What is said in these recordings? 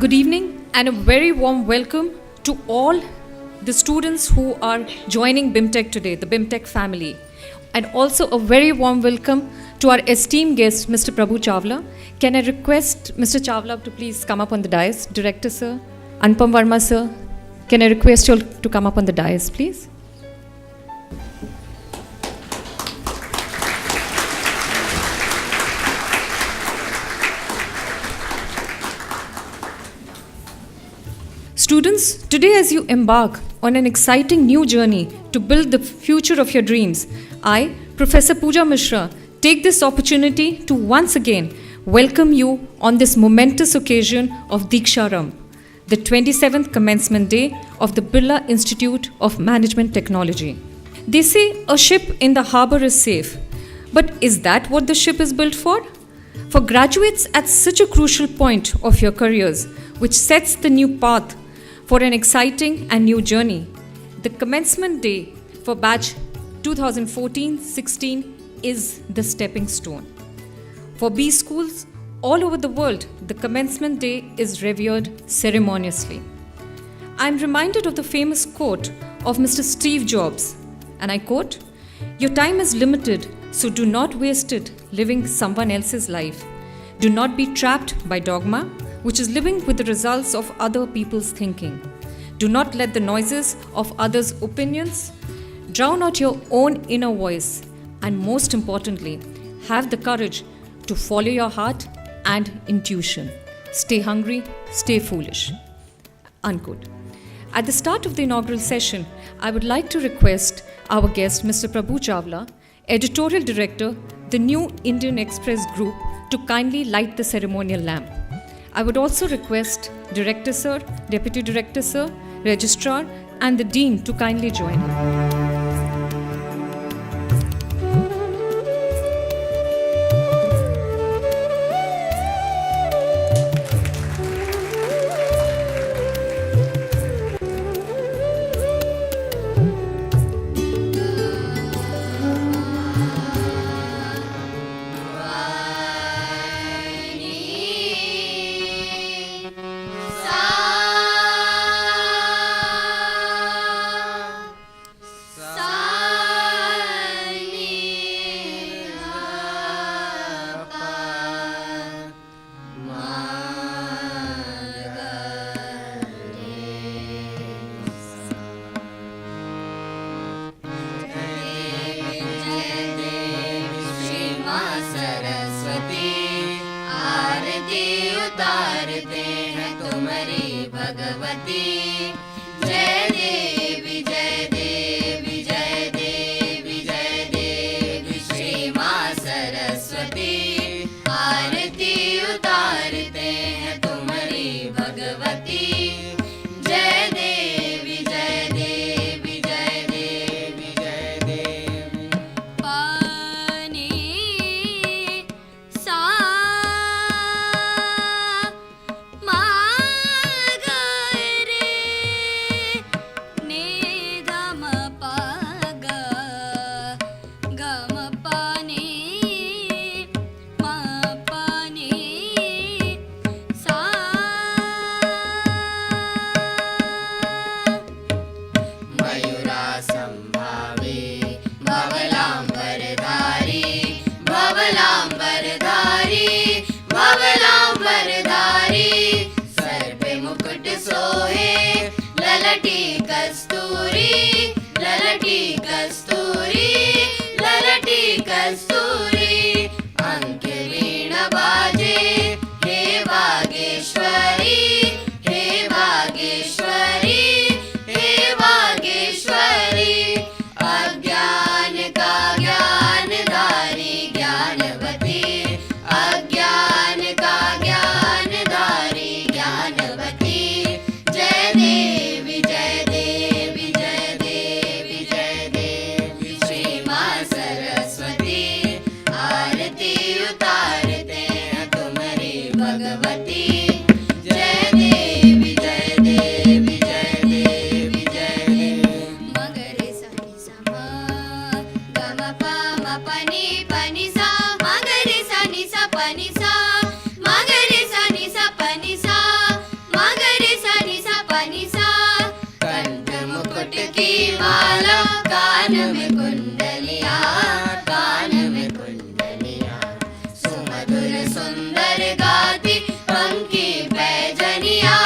Good evening and a very warm welcome to all the students who are joining BIMTech today, the BIMTech family. And also a very warm welcome to our esteemed guest, Mr. Prabhu Chawla. Can I request Mr. Chawla to please come up on the dais? Director sir, Anupam Verma sir, can I request you all to come up on the dais, please? Students, today as you embark on an exciting new journey to build the future of your dreams, I, Professor Pooja Mishra, take this opportunity to once again welcome you on this momentous occasion of Diksharam, the 27th commencement day of the Birla Institute of Management Technology. They say a ship in the harbour is safe, but is that what the ship is built for? For graduates at such a crucial point of your careers, which sets the new path for an exciting and new journey, the commencement day for batch 2014-16 is the stepping stone. For B schools all over the world, the commencement day is revered ceremoniously. I am reminded of the famous quote of Mr. Steve Jobs, and I quote, "Your time is limited, so do not waste it living someone else's life. Do not be trapped by dogma, which is living with the results of other people's thinking. Do not let the noises of others' opinions drown out your own inner voice. And most importantly, have the courage to follow your heart and intuition. Stay hungry, stay foolish." Unquote. At the start of the inaugural session, I would like to request our guest, Mr. Prabhu Chawla, Editorial Director, the New Indian Express Group, to kindly light the ceremonial lamp. I would also request Director Sir, Deputy Director Sir, Registrar and the Dean to kindly join. कान में कुंडलिया, कान में कुंडलिया, सुमधुर सुंदर गाती पंखी पैजनिया,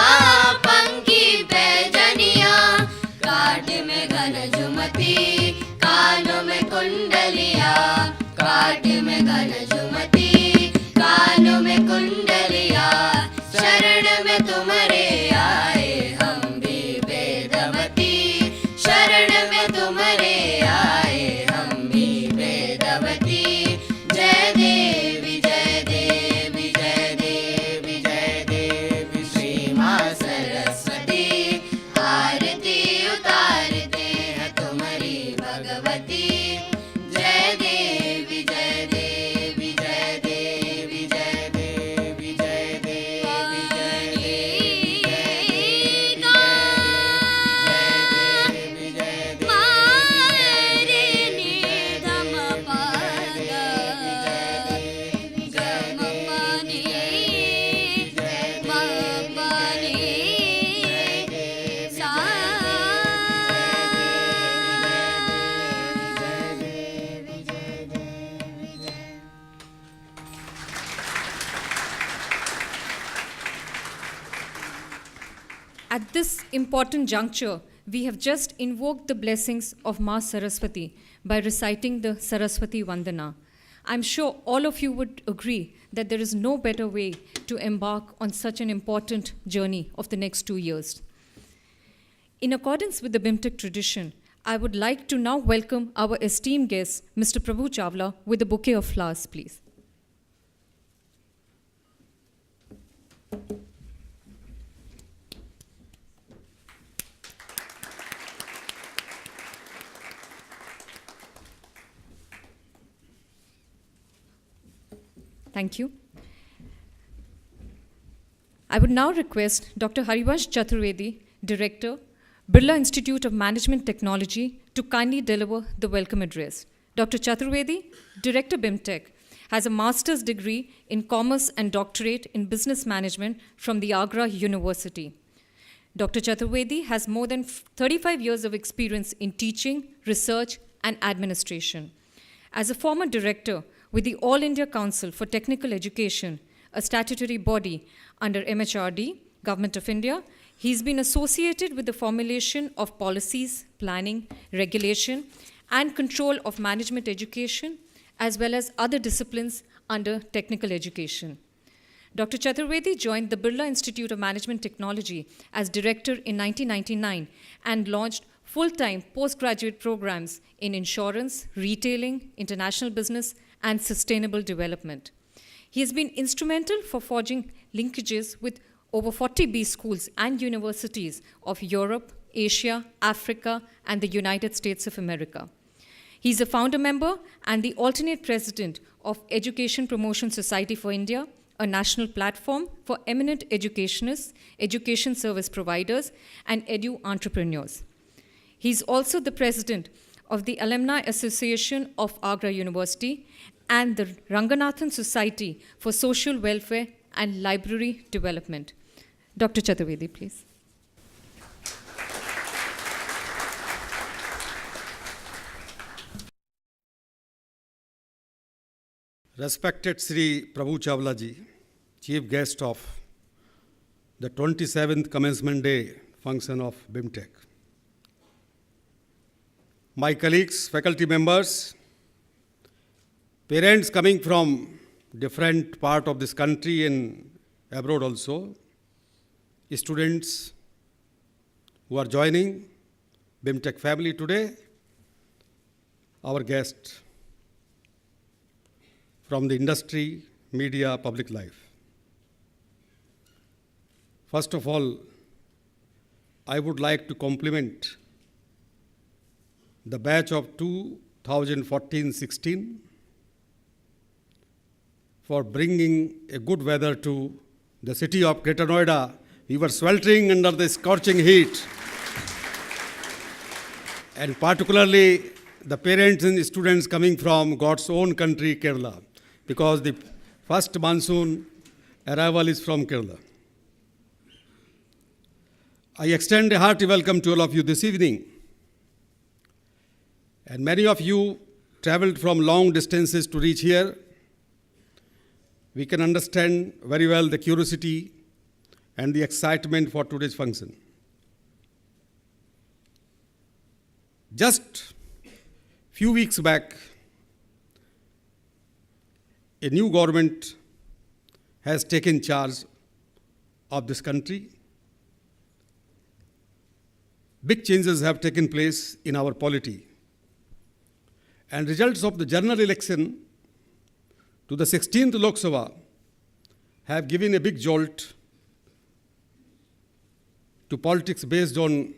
पंखी पैजनिया, काट में घन झुमती, कानों में कुंडलिया, काट में घन झुमती, कानों में कुंडलिया, शरण में तुम्हारे आए हम भी वेदवती, शरण में तुम्हारे आए हम भी वेदवती। जय देवी जय देवी जय देवी जय देवी श्री माँ सरस्वती, आरती उतारते हैं तुम्हारी भगवती। जय देवी जय देवी जय देवी जय देवी जय देवी जय देवी जय देवी At this important juncture, we have just invoked the blessings of Ma Saraswati by reciting the Saraswati Vandana. I'm sure all of you would agree that there is no better way to embark on such an important journey of the next 2 years. In accordance with the BIMTech tradition, I would like to now welcome our esteemed guest, Mr. Prabhu Chawla, with a bouquet of flowers, please. Thank you. I would now request Dr. Harivansh Chaturvedi, Director, Birla Institute of Management Technology, to kindly deliver the welcome address. Dr. Chaturvedi, Director BIMTech, has a master's degree in commerce and doctorate in business management from the Agra University. Dr. Chaturvedi has more than 35 years of experience in teaching, research, and administration. As a former director with the All India Council for Technical Education, a statutory body under MHRD, Government of India, he's been associated with the formulation of policies, planning, regulation, and control of management education, as well as other disciplines under technical education. Dr. Chaturvedi joined the Birla Institute of Management Technology as director in 1999 and launched full-time postgraduate programs in insurance, retailing, international business, and sustainable development. He has been instrumental for forging linkages with over 40 B schools and universities of Europe, Asia, Africa, and the United States of America. He is a founder member and the alternate president of Education Promotion Society for India, a national platform for eminent educationists, education service providers, and edu entrepreneurs. He is also the president of the Alumni Association of Agra University and the Ranganathan Society for Social Welfare and Library Development. Dr. Chaturvedi, please. Respected Sri Prabhu Chawla ji, Chief Guest of the 27th Commencement Day function of BIMTech. My colleagues, faculty members, parents coming from different part of this country and abroad also, students who are joining BIMTech family today, our guest from the industry, media, public life. First of all, I would like to compliment the batch of 2014-16 for bringing a good weather to the city of Greater Noida. We were sweltering under the scorching heat. And particularly the parents and students coming from God's own country, Kerala, because the first monsoon arrival is from Kerala. I extend a hearty welcome to all of you this evening. And many of you traveled from long distances to reach here. We can understand very well the curiosity and the excitement for today's function. Just few weeks back, a new government has taken charge of this country. Big changes have taken place in our polity. And results of the general election to the 16th Lok Sabha have given a big jolt to politics based on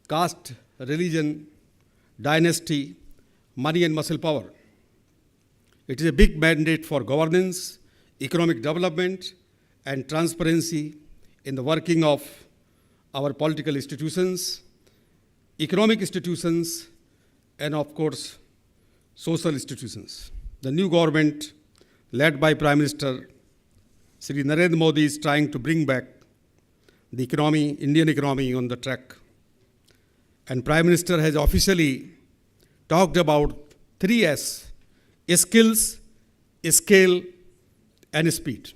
caste, religion, dynasty, money and muscle power. It is a big mandate for governance, economic development, and transparency in the working of our political institutions, economic institutions, and of course, social institutions. The new government, led by Prime Minister Shri Narendra Modi, is trying to bring back the economy, Indian economy, on the track. And Prime Minister has officially talked about 3S: skills, scale, and speed.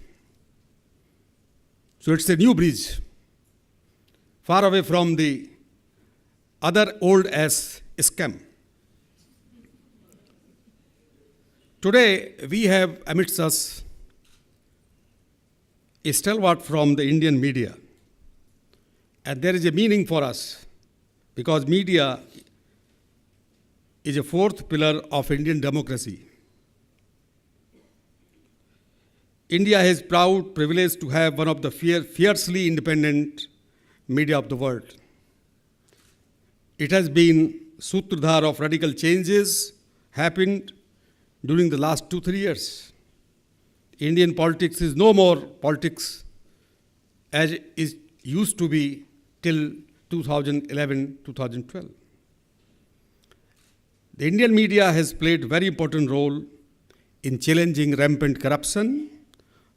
So it's a new bridge, far away from the other old S scam. Today, we have amidst us a stalwart from the Indian media. And there is a meaning for us, because media is a fourth pillar of Indian democracy. India has proud privilege to have one of the fiercely independent media of the world. It has been Sutradhar of radical changes happened during the last 2-3 years. Indian politics is no more politics as it used to be till 2011-2012. The Indian media has played a very important role in challenging rampant corruption,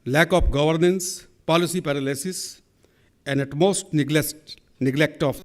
lack of governance, policy paralysis, and at most neglect of